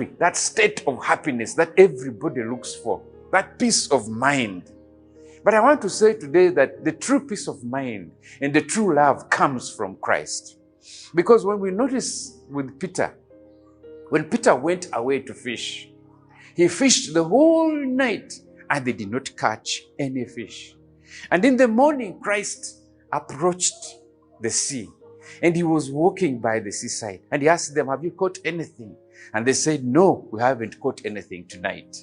happy, that state of happiness that everybody looks for, that peace of mind. But I want to say today that the true peace of mind and the true love comes from Christ. Because when we notice with Peter, when Peter went away to fish, he fished the whole night and they did not catch any fish. And in the morning, Christ approached the sea and he was walking by the seaside and he asked them, have you caught anything? And they said, no, we haven't caught anything tonight.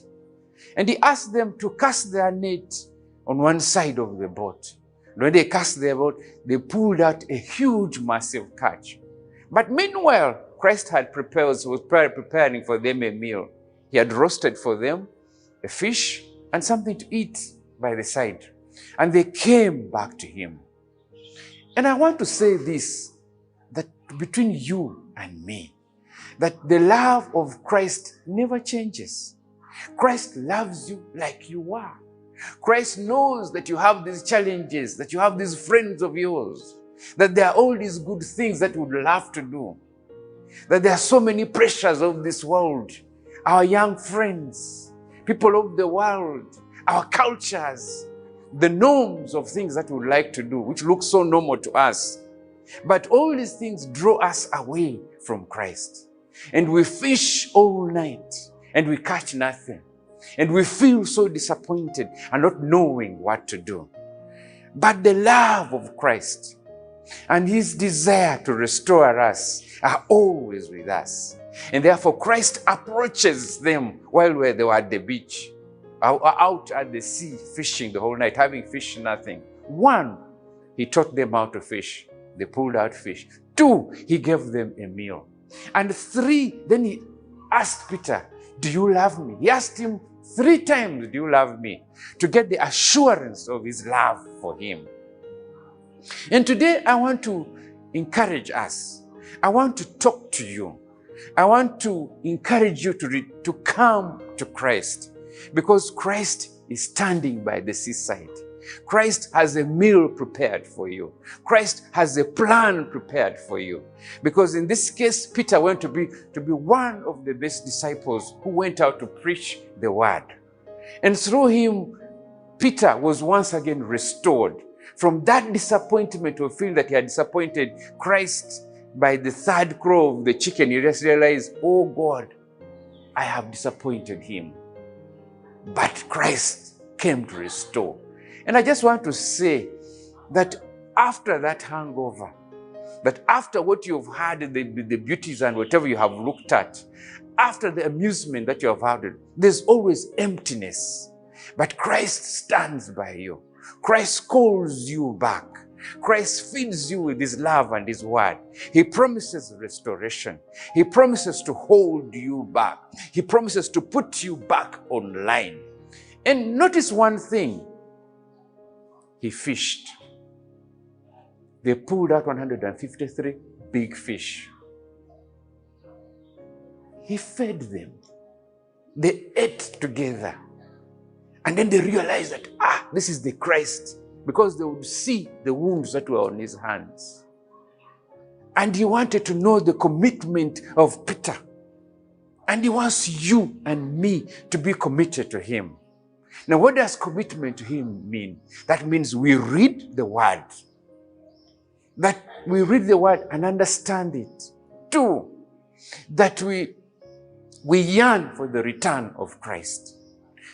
And he asked them to cast their net on one side of the boat. When they cast their boat, they pulled out a huge, massive catch. But meanwhile, Christ was preparing for them a meal. He had roasted for them a fish and something to eat by the side. And they came back to him. And I want to say this, that between you and me, that the love of Christ never changes. Christ loves you like you are. Christ knows that you have these challenges, that you have these friends of yours, that there are all these good things that you would love to do, that there are so many pressures of this world, our young friends, people of the world, our cultures, the norms of things that we would like to do, which look so normal to us. But all these things draw us away from Christ. And we fish all night and we catch nothing. And we feel so disappointed and not knowing what to do. But the love of Christ and his desire to restore us are always with us. And therefore Christ approaches them while they were at the beach, out at the sea, fishing the whole night, having fished nothing. 1, he taught them how to fish. They pulled out fish. 2, he gave them a meal. And 3, then he asked Peter, do you love me? He asked him 3 times, do you love me? To get the assurance of his love for him. And today I want to encourage us. I want to talk to you. I want to encourage you to come to Christ, because Christ is standing by the seaside. Christ has a meal prepared for you. Christ has a plan prepared for you. Because in this case, Peter went to be one of the best disciples who went out to preach the word. And through him, Peter was once again restored from that disappointment of feeling that he had disappointed Christ. By the 3rd crow of the chicken, he just realized, oh God, I have disappointed him. But Christ came to restore. And I just want to say that after that hangover, that after what you've had, the beauties and whatever you have looked at, after the amusement that you have had, there's always emptiness. But Christ stands by you. Christ calls you back. Christ feeds you with his love and his word. He promises restoration. He promises to hold you back. He promises to put you back online. And notice one thing. He fished. They pulled out 153 big fish. He fed them. They ate together. And then they realized that, this is the Christ. Because they would see the wounds that were on his hands. And he wanted to know the commitment of Peter. And he wants you and me to be committed to him. Now, what does commitment to him mean? That means we read the word. That we read the word and understand it. 2, that we yearn for the return of Christ.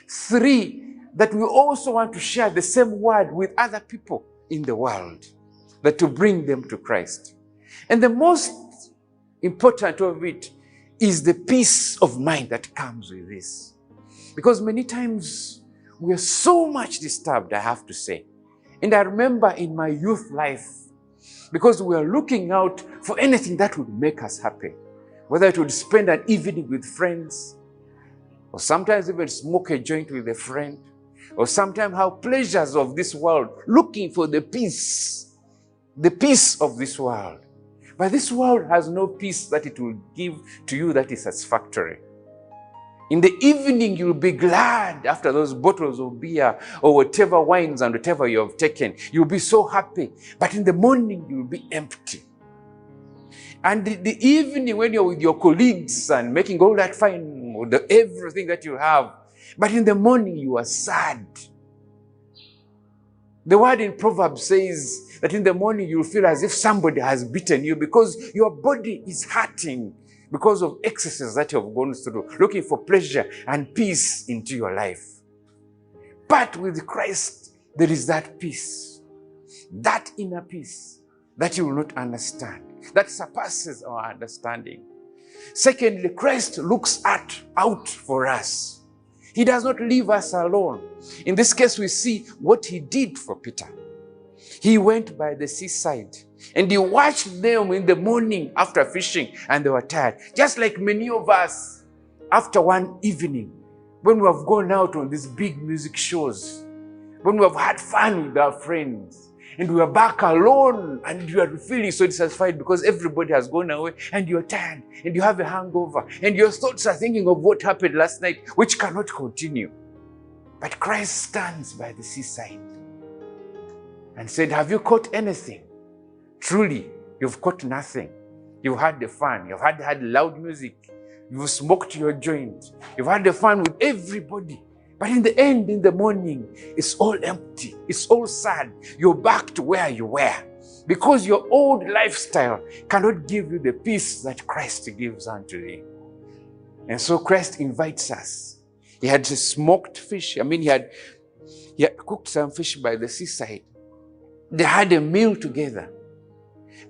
3, that we also want to share the same word with other people in the world, that to bring them to Christ. And the most important of it is the peace of mind that comes with this. Because many times we are so much disturbed, I have to say. And I remember in my youth life, because we are looking out for anything that would make us happy, whether it would spend an evening with friends, or sometimes even smoke a joint with a friend, or sometimes have pleasures of this world, looking for the peace of this world. But this world has no peace that it will give to you that is satisfactory. In the evening, you'll be glad after those bottles of beer or whatever wines and whatever you have taken. You'll be so happy. But in the morning, you'll be empty. And the evening when you're with your colleagues and making all that fine, everything that you have, but in the morning you are sad. The word in Proverbs says that in the morning you'll feel as if somebody has beaten you because your body is hurting because of excesses that you have gone through, looking for pleasure and peace into your life. But with Christ, there is that peace, that inner peace that you will not understand, that surpasses our understanding. Secondly, Christ looks out for us. He does not leave us alone. In this case, we see what he did for Peter. He went by the seaside and he watched them in the morning after fishing and they were tired. Just like many of us after one evening when we have gone out on these big music shows, when we have had fun with our friends and we are back alone and you are feeling so dissatisfied because everybody has gone away and you're tired and you have a hangover and your thoughts are thinking of what happened last night, which cannot continue. But Christ stands by the seaside and said, have you caught anything? Truly, you've caught nothing. You've had the fun. You've had loud music. You've smoked your joint. You've had the fun with everybody. But in the end, in the morning, it's all empty. It's all sad. You're back to where you were because your old lifestyle cannot give you the peace that Christ gives unto thee. And so Christ invites us. He had smoked fish. He had cooked some fish by the seaside. They had a meal together.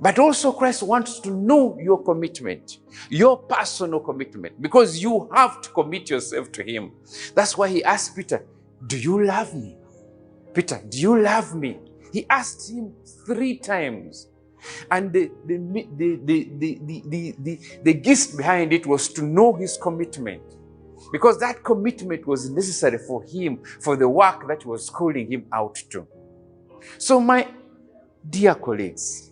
But also Christ wants to know your commitment, your personal commitment, because you have to commit yourself to him. That's why he asked Peter, do you love me? Peter, do you love me? He asked him 3 times. And the gist behind it was to know his commitment, because that commitment was necessary for him, for the work that was calling him out to. So my dear colleagues,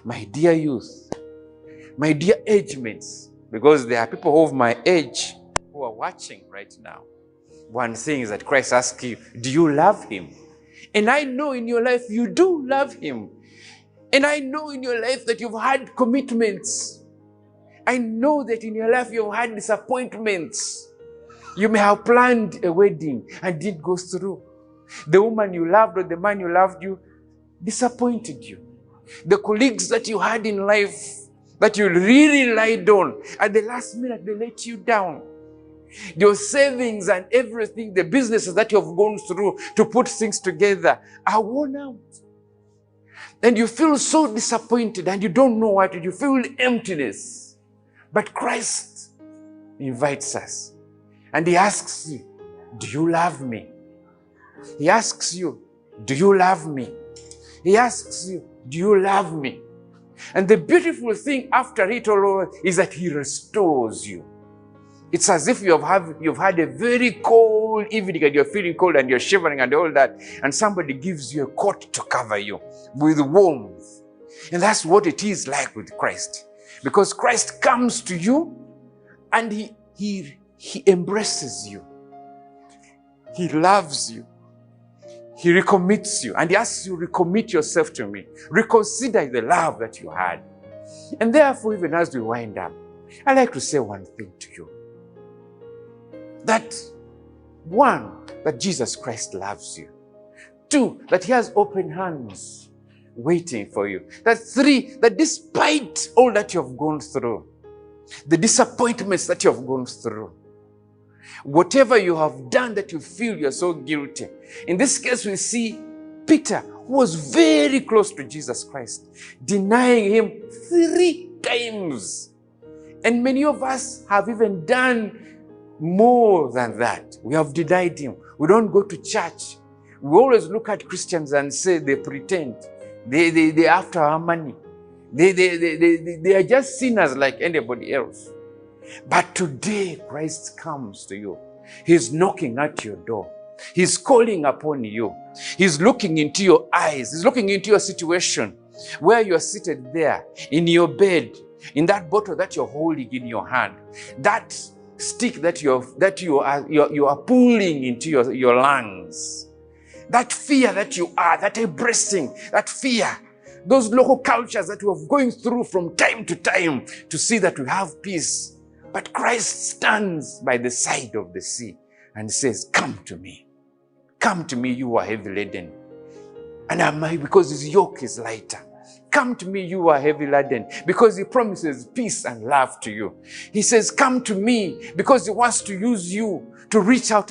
my dear youth, my dear age mates, because there are people of my age who are watching right now. One thing is that Christ asks you, do you love him? And I know in your life you do love him. And I know in your life that you've had commitments. I know that in your life you've had disappointments. You may have planned a wedding and didn't go through. The woman you loved or the man you loved you disappointed you. The colleagues that you had in life that you really relied on, at the last minute they let you down. Your savings and everything, the businesses that you have gone through to put things together are worn out. And you feel so disappointed and you don't know what to do. You feel emptiness. But Christ invites us and he asks you, do you love me? He asks you, do you love me? He asks you, do you love me? And the beautiful thing after it all is that he restores you. It's as if you've had a very cold evening and you're feeling cold and you're shivering and all that, and somebody gives you a coat to cover you with warmth. And that's what it is like with Christ. Because Christ comes to you and he embraces you. He loves you. He recommits you and he asks you, recommit yourself to me. Reconsider the love that you had. And therefore, even as we wind up, I'd like to say one thing to you. That 1, that Jesus Christ loves you. 2, that he has open hands waiting for you. That 3, that despite all that you have gone through, the disappointments that you have gone through, whatever you have done that you feel you're so guilty. In this case, we see Peter, who was very close to Jesus Christ, denying him 3 times. And many of us have even done more than that. We have denied him. We don't go to church. We always look at Christians and say they pretend. They're after our money. They are just sinners like anybody else. But today, Christ comes to you. He's knocking at your door. He's calling upon you. He's looking into your eyes. He's looking into your situation where you're seated there in your bed, in that bottle that you're holding in your hand, that stick that you are pulling into your lungs, that fear that you are, that embracing, that fear, those local cultures that we're going through from time to time to see that we have peace. But Christ stands by the side of the sea and says, come to me. Come to me, you are heavy laden. And because his yoke is lighter. Come to me, you are heavy laden, because he promises peace and love to you. He says, come to me, because he wants to use you to reach out